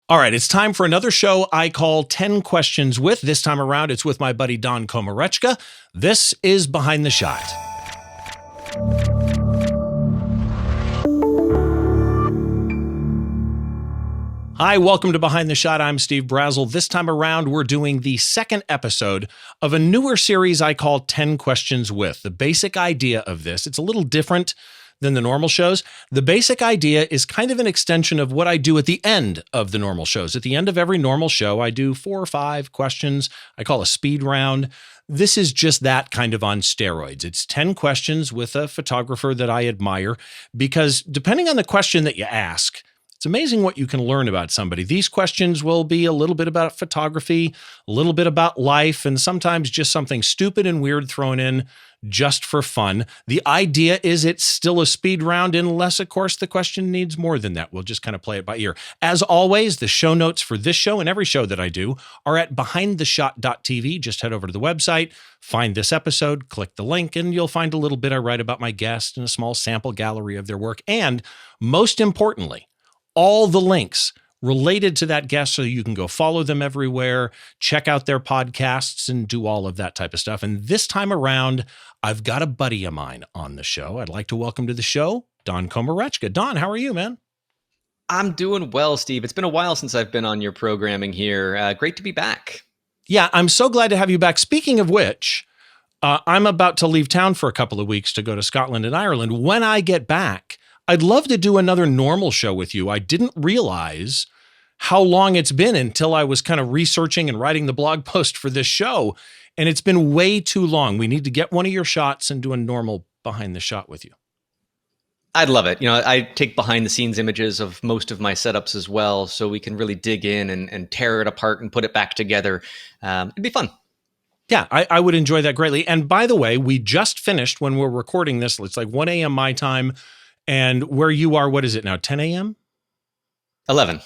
All right, it's time for another show I call 10 Questions With. This time around, it's with my buddy Don Komarechka. This is Behind the Shot. Hi, welcome to Behind the Shot. I'm Steve Brazel. This time around, we're doing the second episode of a newer series I call 10 Questions With. The basic idea of this, it's a little different than the normal shows. The basic idea is kind of an extension of what I do at the end of the normal shows. At the end of every normal show, I do 4 or 5 questions. I call a speed round. This is just that kind of on steroids. It's 10 questions with a photographer that I admire, because depending on the question that you ask, it's amazing what you can learn about somebody. These questions will be a little bit about photography, a little bit about life, and sometimes just something stupid and weird thrown in just for fun. The idea is it's still a speed round, unless, of course, the question needs more than that. We'll just kind of play it by ear. As always, the show notes for this show and every show that I do are at behindtheshot.tv. Just head over to the website, find this episode, click the link, and you'll find a little bit I write about my guest and a small sample gallery of their work. And most importantly, all the links related to that guest, so you can go follow them everywhere, check out their podcasts, and do all of that type of stuff. And this time around, I've got a buddy of mine on the show. I'd like to welcome to the show, Don Komarechka. Don, how are you, man? I'm doing well, Steve. It's been a while since I've been on your programming here. Great to be back. Yeah, I'm so glad to have you back. Speaking of which, I'm about to leave town for a couple of weeks to go to Scotland and Ireland. When I get back, I'd love to do another normal show with you. I didn't realize how long it's been until I was kind of researching and writing the blog post for this show. And it's been way too long. We need to get one of your shots and do a normal behind the shot with you. I'd love it. You know, I take behind the scenes images of most of my setups as well, so we can really dig in and tear it apart and put it back together. It'd be fun. Yeah, I would enjoy that greatly. And by the way, we just finished when we're recording this. It's like 1 a.m. my time. And where you are, what is it now, 10 a.m.? 11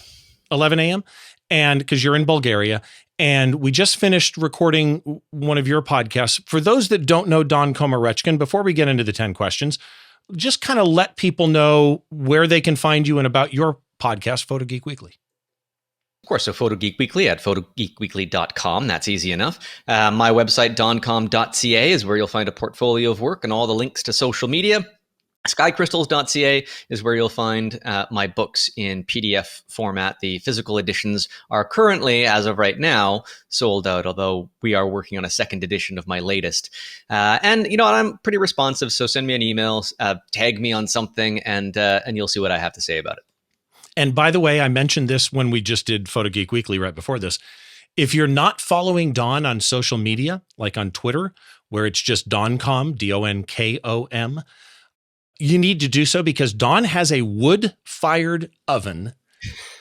a.m.? And because you're in Bulgaria. And we just finished recording one of your podcasts. For those that don't know Don Komarechka, before we get into the 10 questions, just kind of let people know where they can find you and about your podcast, Photo Geek Weekly. Of course, so Photo Geek Weekly at photogeekweekly.com. That's easy enough. My website, doncom.ca, is where you'll find a portfolio of work and all the links to social media. Skycrystals.ca is where you'll find my books in PDF format. The physical editions are currently, as of right now, sold out, although we are working on a second edition of my latest. And, you know, I'm pretty responsive, so send me an email, tag me on something, and you'll see what I have to say about it. And by the way, I mentioned this when we just did Photo Geek Weekly right before this. If you're not following Don on social media, like on Twitter, where it's just Doncom, Donkom, you need to do so, because Don has a wood-fired oven.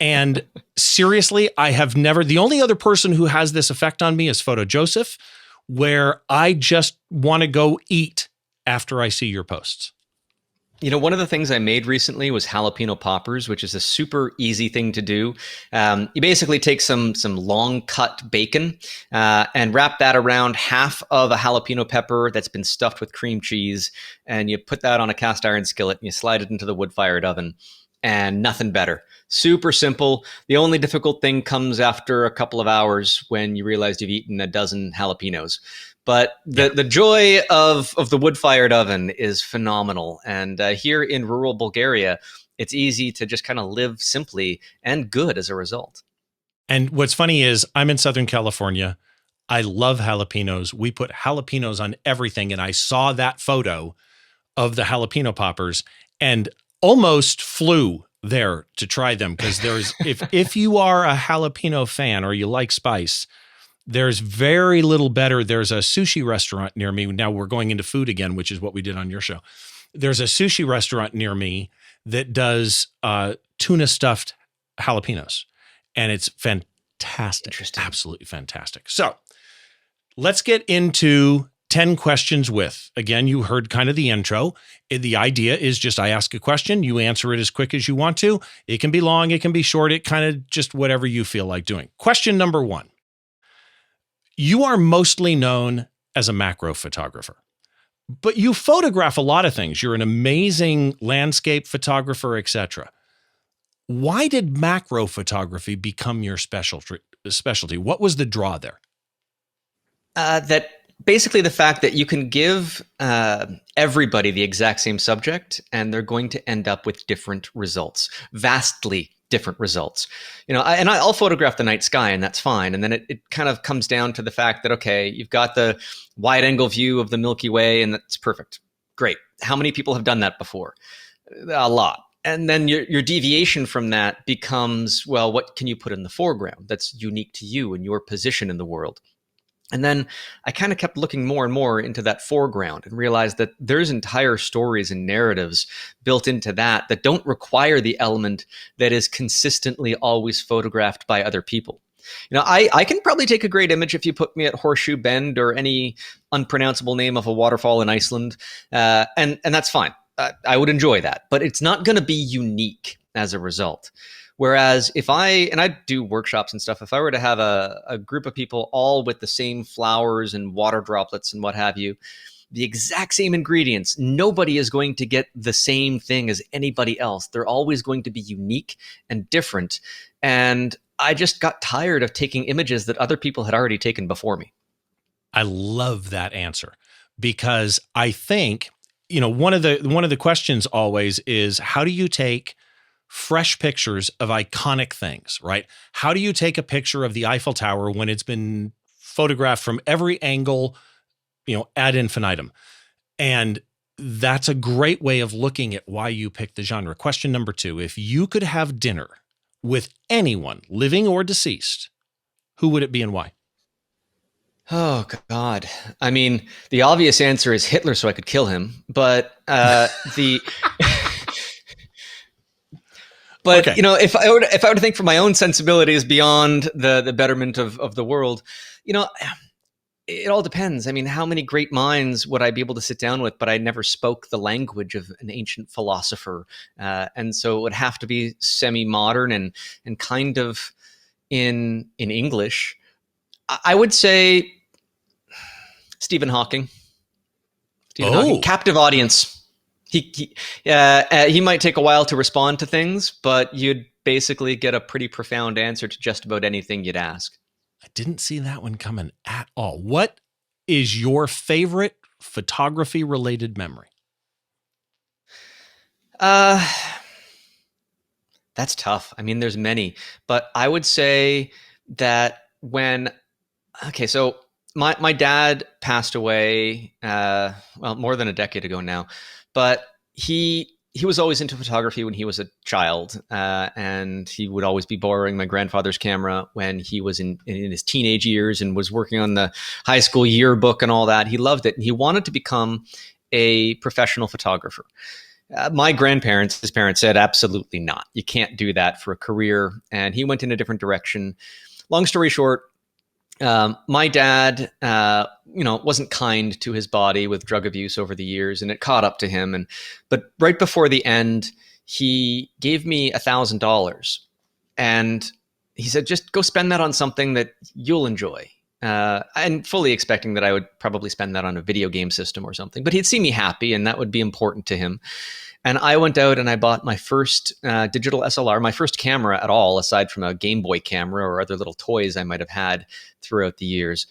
And seriously, the only other person who has this effect on me is Photo Joseph, where I just want to go eat after I see your posts. You know, one of the things I made recently was jalapeno poppers, which is a super easy thing to do. You basically take some long cut bacon and wrap that around half of a jalapeno pepper that's been stuffed with cream cheese, and you put that on a cast iron skillet and you slide it into the wood-fired oven. And nothing better. Super simple. The only difficult thing comes after a couple of hours when you realize you've eaten a dozen jalapenos. But the joy of the wood-fired oven is phenomenal. And here in rural Bulgaria, it's easy to just kind of live simply and good as a result. And what's funny is I'm in Southern California. I love jalapenos. We put jalapenos on everything. And I saw that photo of the jalapeno poppers and almost flew there to try them, because there's if you are a jalapeno fan or you like spice, there's very little better. There's a sushi restaurant near me. Now we're going into food again, which is what we did on your show. There's a sushi restaurant near me that does tuna stuffed jalapenos, and it's fantastic. Absolutely fantastic. So let's get into 10 questions with. Again, you heard kind of the intro. The idea is just I ask a question, you answer it as quick as you want to. It can be long, it can be short, it kind of just whatever you feel like doing. Question number 1. You are mostly known as a macro photographer, but you photograph a lot of things. You're an amazing landscape photographer, etc. Why did macro photography become your specialty? What was the draw there? That basically the fact that you can give everybody the exact same subject and they're going to end up with different results, vastly different results. I'll photograph the night sky and that's fine. And then it kind of comes down to the fact that, okay, you've got the wide angle view of the Milky Way and that's perfect. Great. How many people have done that before? A lot. And then your deviation from that becomes, well, what can you put in the foreground that's unique to you and your position in the world? And then I kind of kept looking more and more into that foreground and realized that there's entire stories and narratives built into that don't require the element that is consistently always photographed by other people. I can probably take a great image if you put me at Horseshoe Bend or any unpronounceable name of a waterfall in Iceland, and that's fine. I would enjoy that, but it's not going to be unique as a result. Whereas if I do workshops and stuff, if I were to have a group of people all with the same flowers and water droplets and what have you, the exact same ingredients, nobody is going to get the same thing as anybody else. They're always going to be unique and different. And I just got tired of taking images that other people had already taken before me. I love that answer because I think, one of the questions always is, how do you take fresh pictures of iconic things, right? How do you take a picture of the Eiffel Tower when it's been photographed from every angle, ad infinitum? And that's a great way of looking at why you picked the genre. Question number 2, if you could have dinner with anyone, living or deceased, who would it be and why? Oh, God. I mean, the obvious answer is Hitler so I could kill him. But the... But okay. If I were to think from my own sensibilities beyond the betterment of the world, it all depends. I mean, how many great minds would I be able to sit down with? But I never spoke the language of an ancient philosopher, and so it would have to be semi-modern and kind of in English. I would say Stephen Hawking. Captive audience. He might take a while to respond to things, but you'd basically get a pretty profound answer to just about anything you'd ask. I didn't see that one coming at all. What is your favorite photography-related memory? That's tough. I mean, there's many, but I would say that so my dad passed away, more than a decade ago now. But he was always into photography when he was a child, and he would always be borrowing my grandfather's camera when he was in his teenage years and was working on the high school yearbook and all that. He loved it, and he wanted to become a professional photographer. My grandparents, his parents, said, absolutely not. You can't do that for a career, and he went in a different direction. Long story short, my dad, wasn't kind to his body with drug abuse over the years, and it caught up to him. But right before the end, he gave me $1,000, and he said, "Just go spend that on something that you'll enjoy." And fully expecting that I would probably spend that on a video game system or something. But he'd see me happy, and that would be important to him. And I went out and I bought my first digital SLR, my first camera at all, aside from a Game Boy camera or other little toys I might have had throughout the years.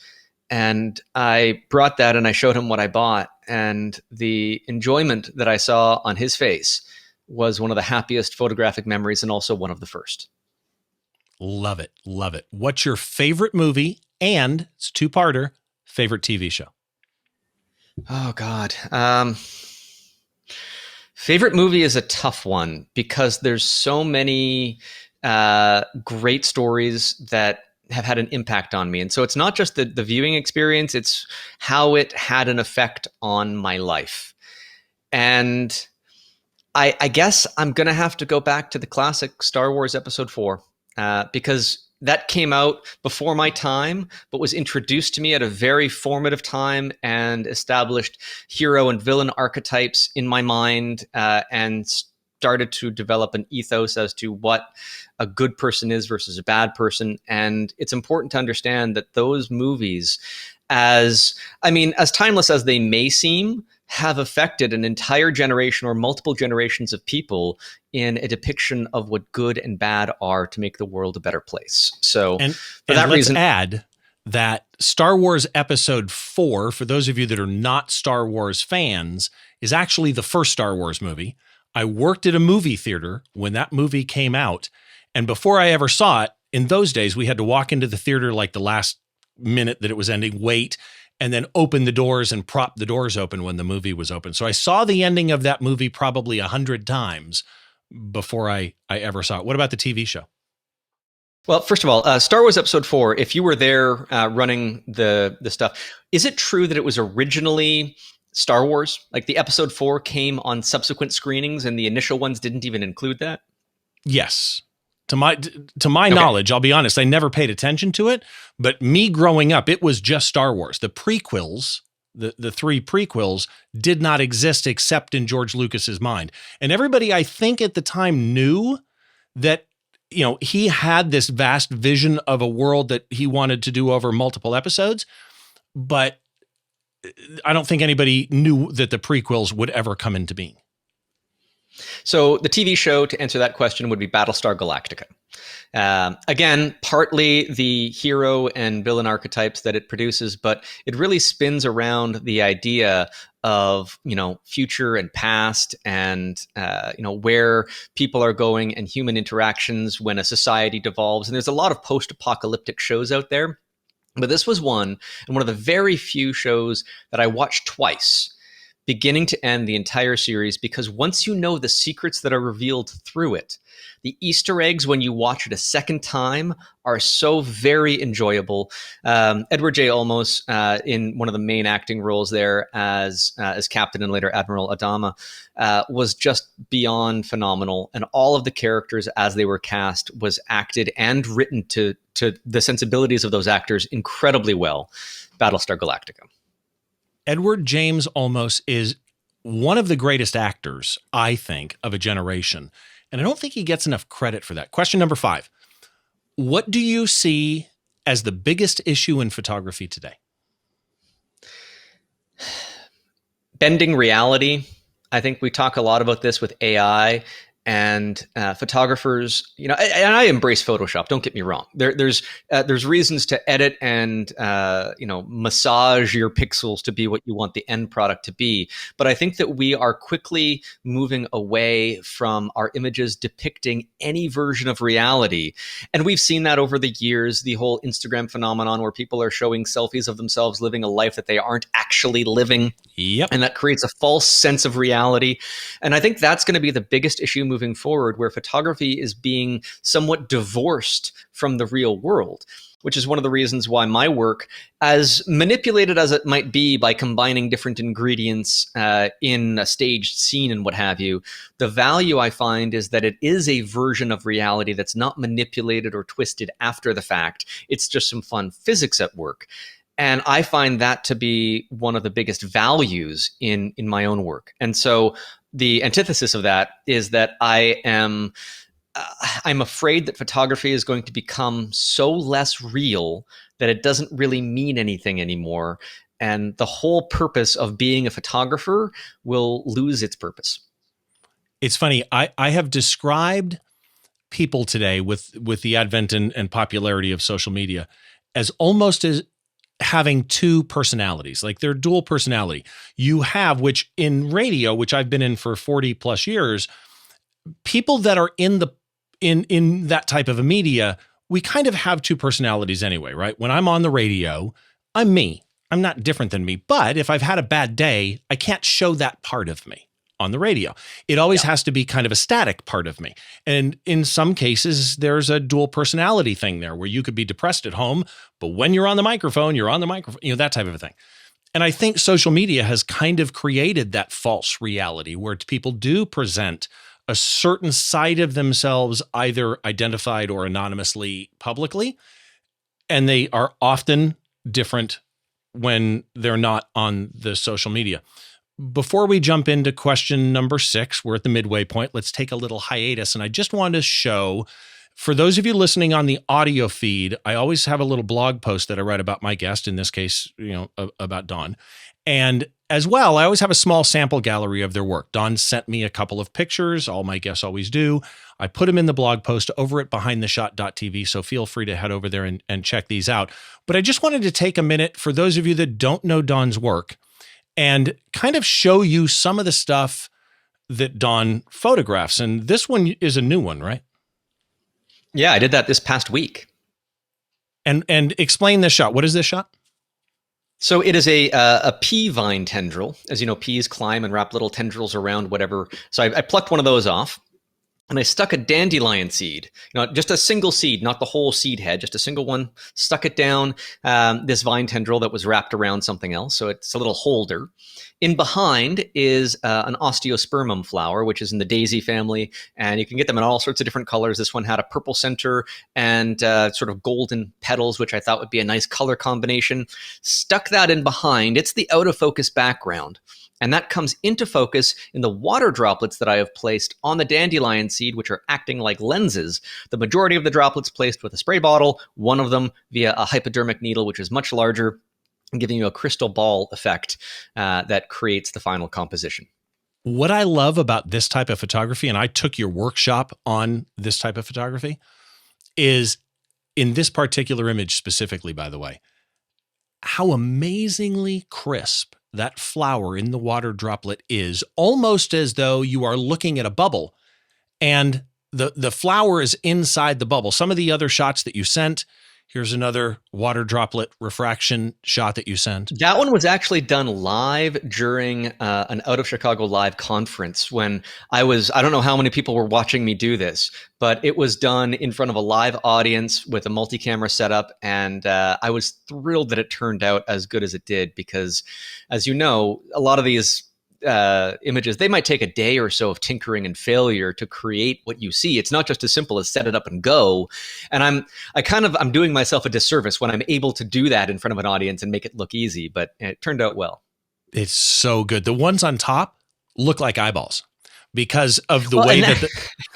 And I brought that and I showed him what I bought. And the enjoyment that I saw on his face was one of the happiest photographic memories and also one of the first. Love it. Love it. What's your favorite movie? And it's a 2-parter, favorite TV show? Oh, God. Favorite movie is a tough one because there's so many great stories that have had an impact on me. And so it's not just the viewing experience, it's how it had an effect on my life. And I guess I'm going to have to go back to the classic Star Wars Episode 4 because that came out before my time, but was introduced to me at a very formative time and established hero and villain archetypes in my mind and started to develop an ethos as to what a good person is versus a bad person. And it's important to understand that those movies, as timeless as they may seem, have affected an entire generation or multiple generations of people in a depiction of what good and bad are to make the world a better place. So And for that let's reason, add that Star Wars Episode 4, for those of you that are not Star Wars fans, is actually the first Star Wars movie. I worked at a movie theater when that movie came out. And before I ever saw it, in those days, we had to walk into the theater like the last minute that it was ending, wait, and then open the doors and prop the doors open when the movie was open. So I saw the ending of that movie probably 100 times before I ever saw it. What about the TV show? well, first of all, Star Wars Episode 4, if you were there running the stuff, is it true that it was originally Star Wars? Like the Episode 4 came on subsequent screenings and the initial ones didn't even include that? Yes. To my knowledge, I'll be honest, I never paid attention to it, but me growing up, it was just Star Wars. The prequels, the three prequels did not exist except in George Lucas's mind. And everybody, I think at the time, knew that, you know, he had this vast vision of a world that he wanted to do over multiple episodes, but I don't think anybody knew that the prequels would ever come into being. So the TV show, to answer that question, would be Battlestar Galactica. Again, partly the hero and villain archetypes that it produces, but it really spins around the idea of, you know, future and past and, you know, where people are going and human interactions when a society devolves. And there's a lot of post-apocalyptic shows out there, but this was one, and one of the very few shows that I watched twice, beginning to end, the entire series, because once you know the secrets that are revealed through it, the Easter eggs when you watch it a second time are so very enjoyable. Edward J. Olmos, in one of the main acting roles there as Captain and later Admiral Adama, was just beyond phenomenal. And all of the characters as they were cast was acted and written to the sensibilities of those actors incredibly well. Battlestar Galactica. Edward James Olmos is one of the greatest actors, I think, of a generation. And I don't think he gets enough credit for that. Question number 5. What do you see as the biggest issue in photography today? Bending reality. I think we talk a lot about this with AI. And photographers, you know, and I embrace Photoshop. Don't get me wrong. There's reasons to edit and you know, massage your pixels to be what you want the end product to be. But I think that we are quickly moving away from our images depicting any version of reality, and we've seen that over the years. The whole Instagram phenomenon where people are showing selfies of themselves living a life that they aren't actually living. Yep. And that creates a false sense of reality. And I think that's going to be the biggest issue moving forward, where photography is being somewhat divorced from the real world, which is one of the reasons why my work, as manipulated as it might be by combining different ingredients in a staged scene and what have you, the value I find is that it is a version of reality that's not manipulated or twisted after the fact. It's just some fun physics at work. And I find that to be one of the biggest values in my own work. And so the antithesis of that is that I'm afraid that photography is going to become so less real that it doesn't really mean anything anymore. And the whole purpose of being a photographer will lose its purpose. It's funny. I have described people today with the advent and popularity of social media as almost as having two personalities, like they're dual personality. You have, which in radio, which I've been in for 40 plus years, people that are in that type of a media, we kind of have two personalities anyway, right? When I'm on the radio, I'm me. I'm not different than me. But if I've had a bad day, I can't show that part of me on the radio. It always has to be kind of a static part of me. And in some cases, there's a dual personality thing there where you could be depressed at home, but when you're on the microphone, you're on the microphone, you know, that type of a thing. And I think social media has kind of created that false reality where people do present a certain side of themselves, either identified or anonymously publicly, and they are often different when they're not on the social media. Before we jump into question number 6, we're at the midway point. Let's take a little hiatus. And I just want to show, for those of you listening on the audio feed, I always have a little blog post that I write about my guest, in this case, you know, about Dawn. And as well, I always have a small sample gallery of their work. Don sent me a couple of pictures. All my guests always do. I put them in the blog post over at behindtheshot.tv, so feel free to head over there and check these out. But I just wanted to take a minute for those of you that don't know Don's work and kind of show you some of the stuff that Don photographs. And this one is a new one, right? Yeah, I did that this past week. And explain this shot. What is this shot? So it is a pea vine tendril. As you know, peas climb and wrap little tendrils around whatever. So I plucked one of those off, and I stuck a dandelion seed, just a single seed, not the whole seed head, just a single one, stuck it down this vine tendril that was wrapped around something else. So it's a little holder. In behind is an osteospermum flower, which is in the daisy family, and you can get them in all sorts of different colors. This one had a purple center and sort of golden petals, which I thought would be a nice color combination. Stuck that in behind. It's the out of focus background. And that comes into focus in the water droplets that I have placed on the dandelion seed, which are acting like lenses. The majority of the droplets placed with a spray bottle, one of them via a hypodermic needle, which is much larger, giving you a crystal ball effect that creates the final composition. What I love about this type of photography, and I took your workshop on this type of photography, is in this particular image specifically, by the way, how amazingly crisp that flower in the water droplet is, almost as though you are looking at a bubble and the flower is inside the bubble. Some of the other shots that you sent, here's another water droplet refraction shot that you sent. That one was actually done live during an Out of Chicago live conference when I don't know how many people were watching me do this, but it was done in front of a live audience with a multi-camera setup. And I was thrilled that it turned out as good as it did because, as you know, a lot of these images, they might take a day or so of tinkering and failure to create what you see. It's not just as simple as set it up and go. And I'm doing myself a disservice when I'm able to do that in front of an audience and make it look easy, but it turned out well. It's so good. The ones on top look like eyeballs because of the way that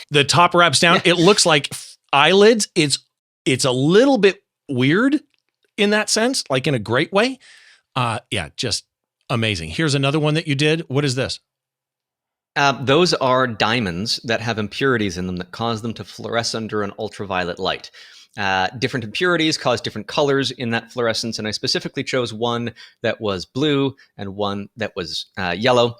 the top wraps down. Yeah. It looks like eyelids. It's a little bit weird in that sense, like in a great way. Just amazing. Here's another one that you did. What is this? Those are diamonds that have impurities in them that cause them to fluoresce under an ultraviolet light. Different impurities cause different colors in that fluorescence, and I specifically chose one that was blue and one that was yellow.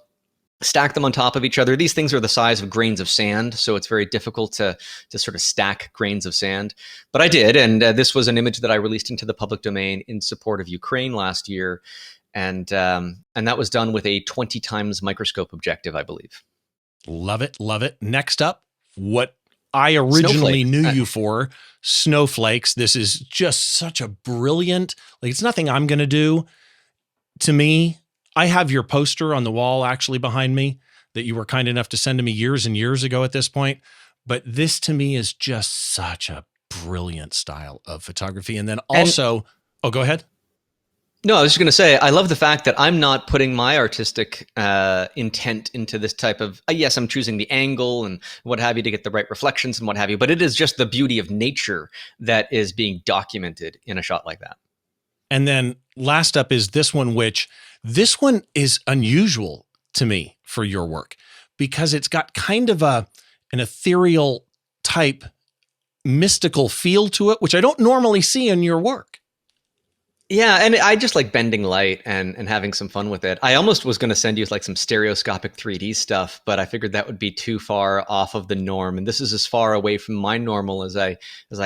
Stack them on top of each other. These things are the size of grains of sand, so it's very difficult to sort of stack grains of sand. But I did, and this was an image that I released into the public domain in support of Ukraine last year. And that was done with a 20 times microscope objective, I believe. Love it. Love it. Next up, what I originally knew you for, snowflakes. This is just such a brilliant, it's nothing I'm going to do. To me, I have your poster on the wall actually behind me that you were kind enough to send to me years and years ago at this point. But this to me is just such a brilliant style of photography. And then also, go ahead. No, I was just going to say, I love the fact that I'm not putting my artistic intent into this type of, yes, I'm choosing the angle and what have you to get the right reflections and what have you, but it is just the beauty of nature that is being documented in a shot like that. And then last up is this one, which this one is unusual to me for your work because it's got kind of an ethereal type mystical feel to it, which I don't normally see in your work. Yeah, and I just like bending light and having some fun with it. I almost was going to send you like some stereoscopic 3D stuff, but I figured that would be too far off of the norm. And this is as far away from my normal as I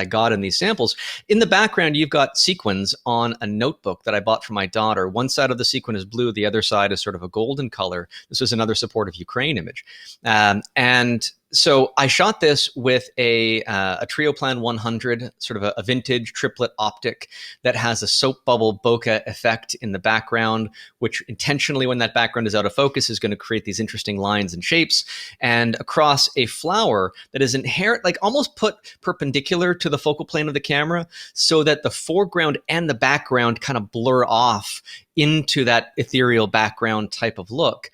got in these samples. In the background, you've got sequins on a notebook that I bought for my daughter. One side of the sequin is blue. The other side is sort of a golden color. This is another supportive Ukraine image. And so I shot this with a Trioplan 100, sort of a vintage triplet optic that has a soap bubble bokeh effect in the background, which intentionally, when that background is out of focus, is going to create these interesting lines and shapes. And across a flower that is inherent, like almost put perpendicular to the focal plane of the camera, so that the foreground and the background kind of blur off into that ethereal background type of look.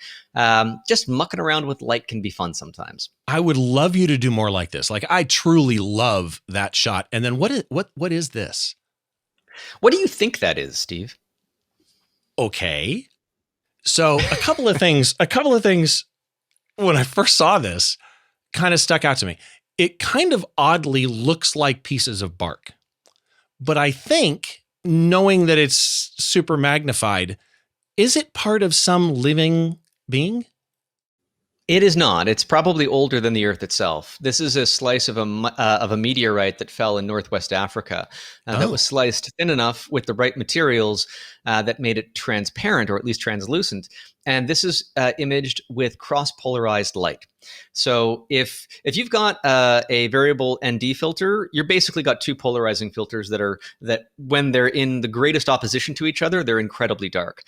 Just mucking around with light can be fun sometimes. I would love you to do more like this. Like I truly love that shot. And then what is this? What do you think that is, Steve? Okay. So a couple of things when I first saw this kind of stuck out to me. It kind of oddly looks like pieces of bark, but I think knowing that it's super magnified, is it part of some living being? It is not. It's probably older than the Earth itself. This is a slice of a meteorite that fell in Northwest Africa that was Oh, sliced thin enough with the right materials that made it transparent or at least translucent. And this is imaged with cross-polarized light. So if you've got a variable ND filter, you're basically got two polarizing filters that when they're in the greatest opposition to each other, they're incredibly dark.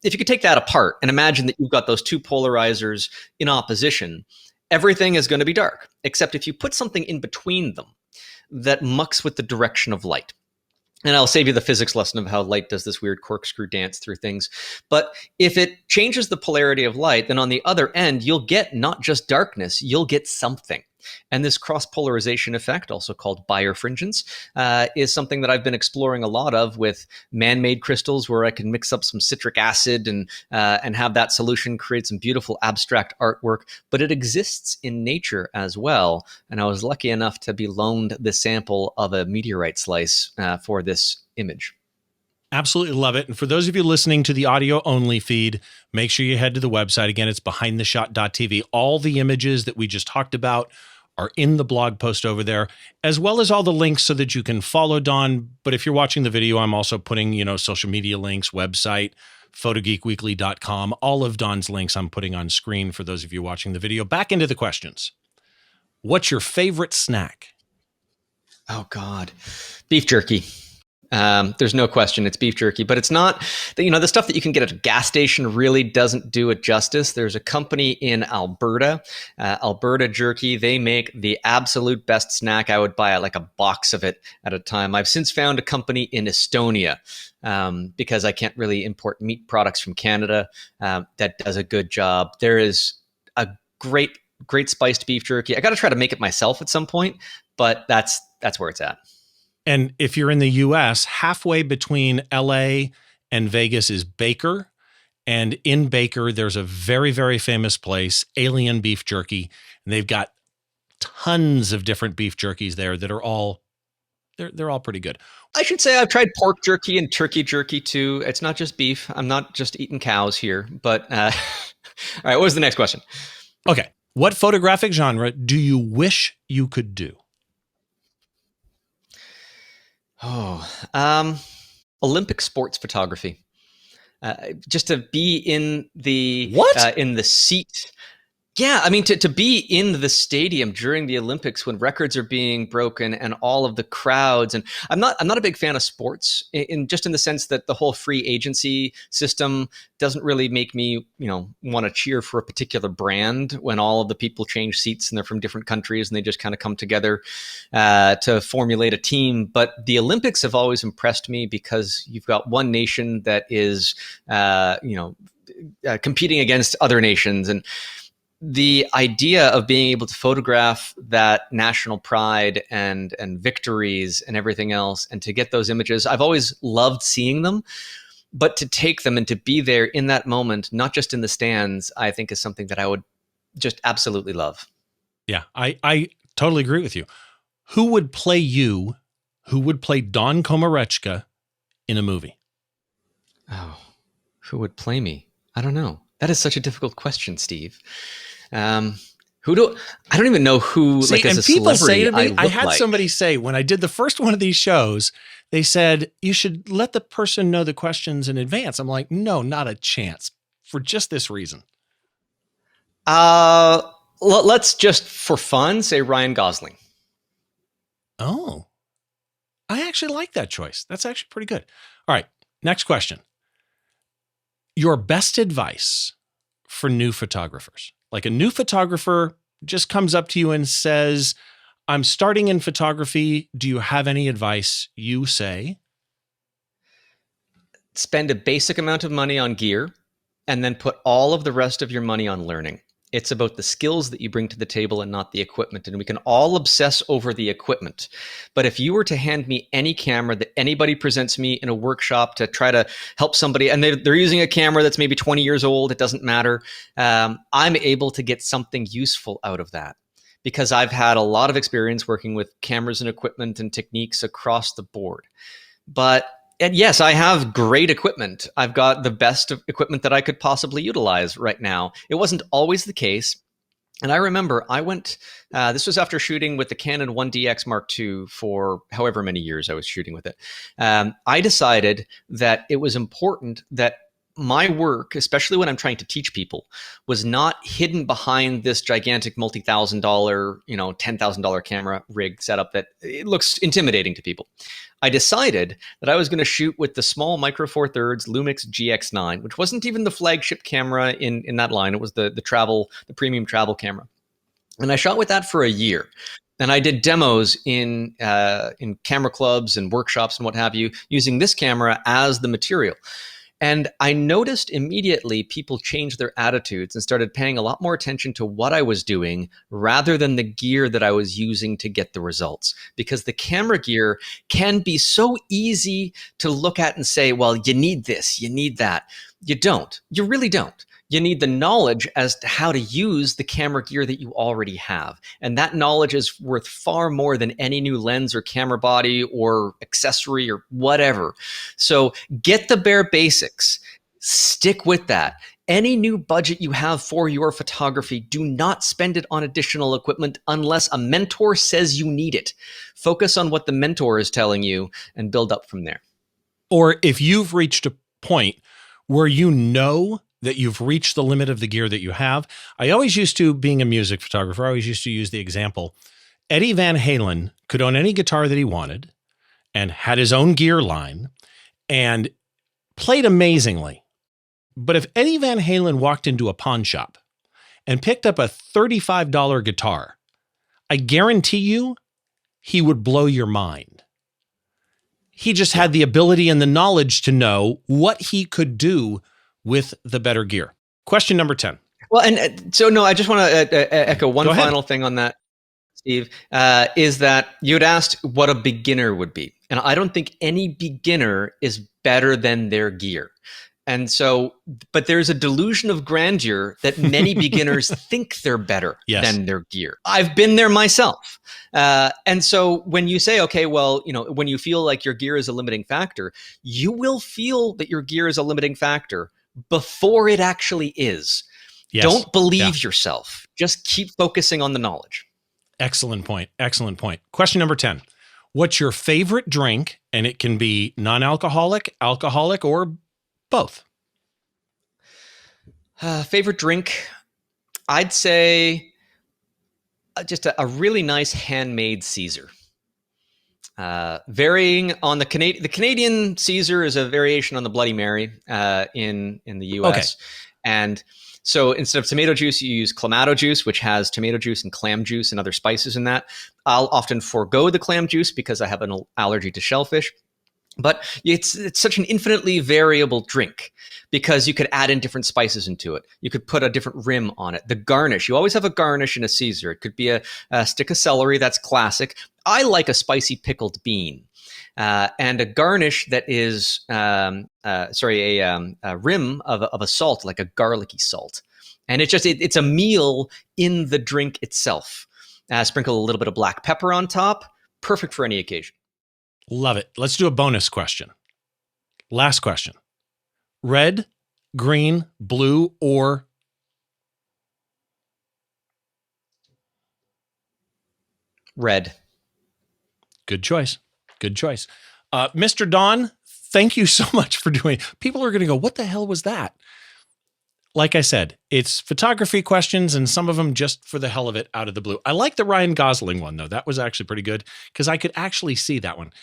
If you could take that apart and imagine that you've got those two polarizers in opposition, everything is going to be dark, except if you put something in between them that mucks with the direction of light. And I'll save you the physics lesson of how light does this weird corkscrew dance through things. But if it changes the polarity of light, then on the other end, you'll get not just darkness, you'll get something. And this cross-polarization effect, also called birefringence, is something that I've been exploring a lot of with man-made crystals, where I can mix up some citric acid and have that solution create some beautiful abstract artwork. But it exists in nature as well. And I was lucky enough to be loaned the sample of a meteorite slice for this image. absolutely love it. And for those of you listening to the audio only feed, make sure you head to the website. Again, it's behindtheshot.tv. All the images that we just talked about are in the blog post over there, as well as all the links so that you can follow Don. But if you're watching the video, I'm also putting, social media links, website, photogeekweekly.com, all of Don's links I'm putting on screen for those of you watching the video. Back into the questions. What's your favorite snack? Oh, God. Beef jerky. There's no question it's beef jerky, but it's not, the stuff that you can get at a gas station really doesn't do it justice. There's a company in Alberta, Alberta Jerky. They make the absolute best snack. I would buy like a box of it at a time. I've since found a company in Estonia because I can't really import meat products from Canada that does a good job. There is a great spiced beef jerky. I got to try to make it myself at some point, but that's where it's at. And if you're in the US, halfway between LA and Vegas is Baker. And in Baker, there's a very, very famous place, Alien Beef Jerky. And they've got tons of different beef jerkies there that are all, they're all pretty good. I should say I've tried pork jerky and turkey jerky too. It's not just beef. I'm not just eating cows here. But all right, what was the next question? Okay. What photographic genre do you wish you could do? Olympic sports photography. Just to be in the What? in the seat. Yeah, I mean to be in the stadium during the Olympics when records are being broken and all of the crowds. And I'm not a big fan of sports in just in the sense that the whole free agency system doesn't really make me, want to cheer for a particular brand when all of the people change seats and they're from different countries and they just kind of come together to formulate a team. But the Olympics have always impressed me because you've got one nation that is, competing against other nations, and the idea of being able to photograph that national pride and victories and everything else, and to get those images, I've always loved seeing them. But to take them and to be there in that moment, not just in the stands, I think is something that I would just absolutely love. Yeah, I totally agree with you. Who would play you? Who would play Don Komarechka in a movie? Oh, who would play me? I don't know. That is such a difficult question, Steve. I don't even know who. See, like as and a people celebrity, say to me, I look had like. somebody say when I did the first one of these shows, they said, you should let the person know the questions in advance. I'm like, no, not a chance, for just this reason. Let's just for fun say Ryan Gosling. Oh, I actually like that choice. That's actually pretty good. All right, next question. Your best advice for new photographers. Like a new photographer just comes up to you and says, I'm starting in photography. Do you have any advice? You say, Spend a basic amount of money on gear and then put all of the rest of your money on learning. It's about the skills that you bring to the table and not the equipment. And we can all obsess over the equipment. But if you were to hand me any camera that anybody presents me in a workshop to try to help somebody, and they're using a camera that's maybe 20 years old, it doesn't matter. I'm able to get something useful out of that because I've had a lot of experience working with cameras and equipment and techniques across the board. And yes, I have great equipment. I've got the best of equipment that I could possibly utilize right now. It wasn't always the case. And I remember I went, this was after shooting with the Canon 1DX Mark II for however many years I was shooting with it. I decided that it was important that my work, especially when I'm trying to teach people, was not hidden behind this gigantic multi-$1,000, $10,000 camera rig setup that it looks intimidating to people. I decided that I was going to shoot with the small Micro Four Thirds Lumix GX9, which wasn't even the flagship camera in that line. It was the premium travel camera. And I shot with that for a year. And I did demos in camera clubs and workshops and what have you, using this camera as the material. And I noticed immediately people changed their attitudes and started paying a lot more attention to what I was doing rather than the gear that I was using to get the results. Because the camera gear can be so easy to look at and say, well, you need this, you need that. You don't. You really don't. You need the knowledge as to how to use the camera gear that you already have. And that knowledge is worth far more than any new lens or camera body or accessory or whatever. So get the bare basics. Stick with that. Any new budget you have for your photography, do not spend it on additional equipment unless a mentor says you need it. Focus on what the mentor is telling you and build up from there. Or if you've reached a point where you know that you've reached the limit of the gear that you have. I always used to, being a music photographer, I always used to use the example. Eddie Van Halen could own any guitar that he wanted and had his own gear line and played amazingly. But if Eddie Van Halen walked into a pawn shop and picked up a $35 guitar, I guarantee you he would blow your mind. He just had the ability and the knowledge to know what he could do with the better gear. Question number 10. Well, and so no, I just want to echo one final thing on that, Steve, is that you had asked what a beginner would be. And I don't think any beginner is better than their gear. And so, but there's a delusion of grandeur that many beginners think they're better than their gear. I've been there myself. And so when you say, okay, well, when you feel like your gear is a limiting factor, you will feel that your gear is a limiting factor before it actually is. Yes. Don't believe yourself. Just keep focusing on the knowledge. Excellent point. Excellent point. Question number 10. What's your favorite drink? And it can be non-alcoholic, alcoholic, or both. Favorite drink? I'd say just a really nice handmade Caesar. Varying on the Canadian Caesar is a variation on the Bloody Mary in the US. Okay. And so instead of tomato juice, you use clamato juice, which has tomato juice and clam juice and other spices in that. I'll often forego the clam juice because I have an allergy to shellfish. But it's such an infinitely variable drink because you could add in different spices into it. You could put a different rim on it. The garnish, you always have a garnish in a Caesar. It could be a stick of celery, that's classic. I like a spicy pickled bean. And a garnish that is, a rim of a salt, like a garlicky salt. And it's a meal in the drink itself. Sprinkle a little bit of black pepper on top. Perfect for any occasion. Love it. Let's do a bonus question. Last question. Red, green, blue, or red. Good choice. Good choice. Mr. Don, thank you so much for doing. People are going to go, what the hell was that? Like I said, it's photography questions and some of them just for the hell of it out of the blue. I like the Ryan Gosling one, though. That was actually pretty good because I could actually see that one.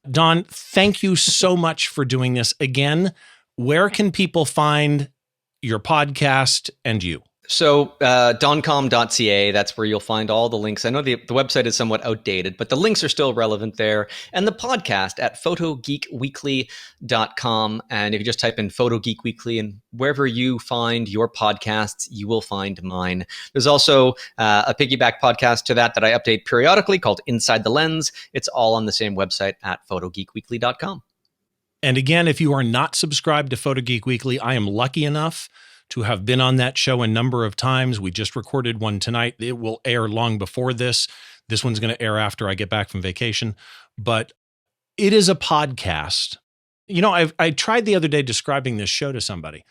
Don, thank you so much for doing this. Again, where can people find your podcast and you? So doncom.ca, that's where you'll find all the links. I know the website is somewhat outdated, but the links are still relevant there. And the podcast at photogeekweekly.com. And if you just type in Photo Geek Weekly, and wherever you find your podcasts, you will find mine. There's also a piggyback podcast to that I update periodically called Inside the Lens. It's all on the same website at photogeekweekly.com. And again, if you are not subscribed to Photo Geek Weekly, I am lucky enough to have been on that show a number of times. We just recorded one tonight. It will air long before this. This one's going to air after I get back from vacation. But it is a podcast. You know, I tried the other day describing this show to somebody.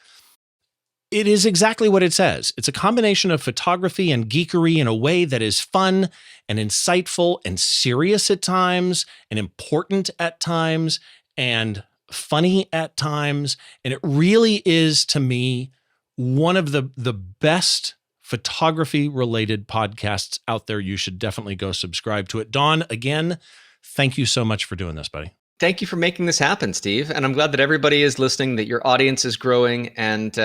It is exactly what it says. It's a combination of photography and geekery in a way that is fun and insightful and serious at times and important at times and funny at times. And it really is, to me, one of the best photography related podcasts out there. You should definitely go subscribe to it. Don, again, thank you so much for doing this, buddy. Thank you for making this happen, Steve. And I'm glad that everybody is listening, that your audience is growing. And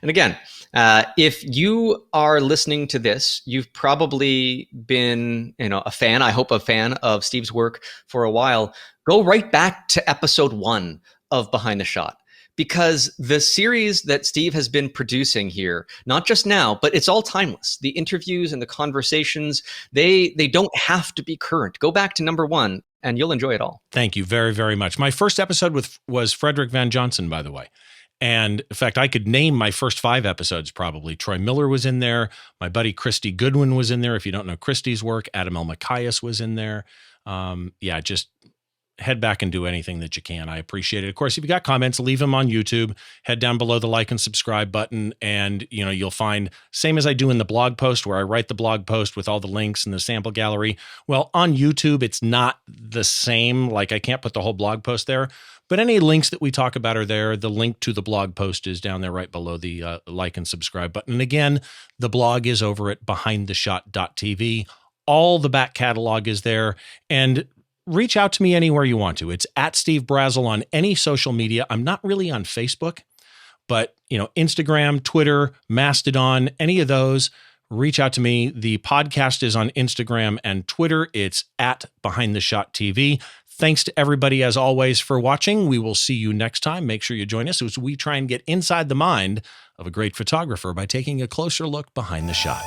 again, if you are listening to this, you've probably been, a fan, I hope a fan of Steve's work for a while. Go right back to episode 1 of Behind the Shot. Because the series that Steve has been producing here, not just now, but it's all timeless. The interviews and the conversations, they don't have to be current. Go back to number 1 and you'll enjoy it all. Thank you very, very much. My first episode was Frederick Van Johnson, by the way. And in fact, I could name my first 5 episodes probably. Troy Miller was in there. My buddy Christy Goodwin was in there. If you don't know Christy's work, Adam L. Macias was in there. Just head back and do anything that you can. I appreciate it. Of course, if you got comments, leave them on YouTube. Head down below the like and subscribe button, and you'll find, same as I do in the blog post where I write the blog post with all the links and the sample gallery. Well, on YouTube, it's not the same. Like I can't put the whole blog post there, but any links that we talk about are there. The link to the blog post is down there right below the like and subscribe button. And again, the blog is over at behindtheshot.tv. All the back catalog is there, and reach out to me anywhere you want to. It's at Steve Brazel on any social media. I'm not really on Facebook, but Instagram, Twitter, Mastodon, any of those, reach out to me. The podcast is on Instagram and Twitter. It's at Behind the Shot TV. Thanks to everybody, as always, for watching. We will see you next time. Make sure you join us as we try and get inside the mind of a great photographer by taking a closer look behind the shot.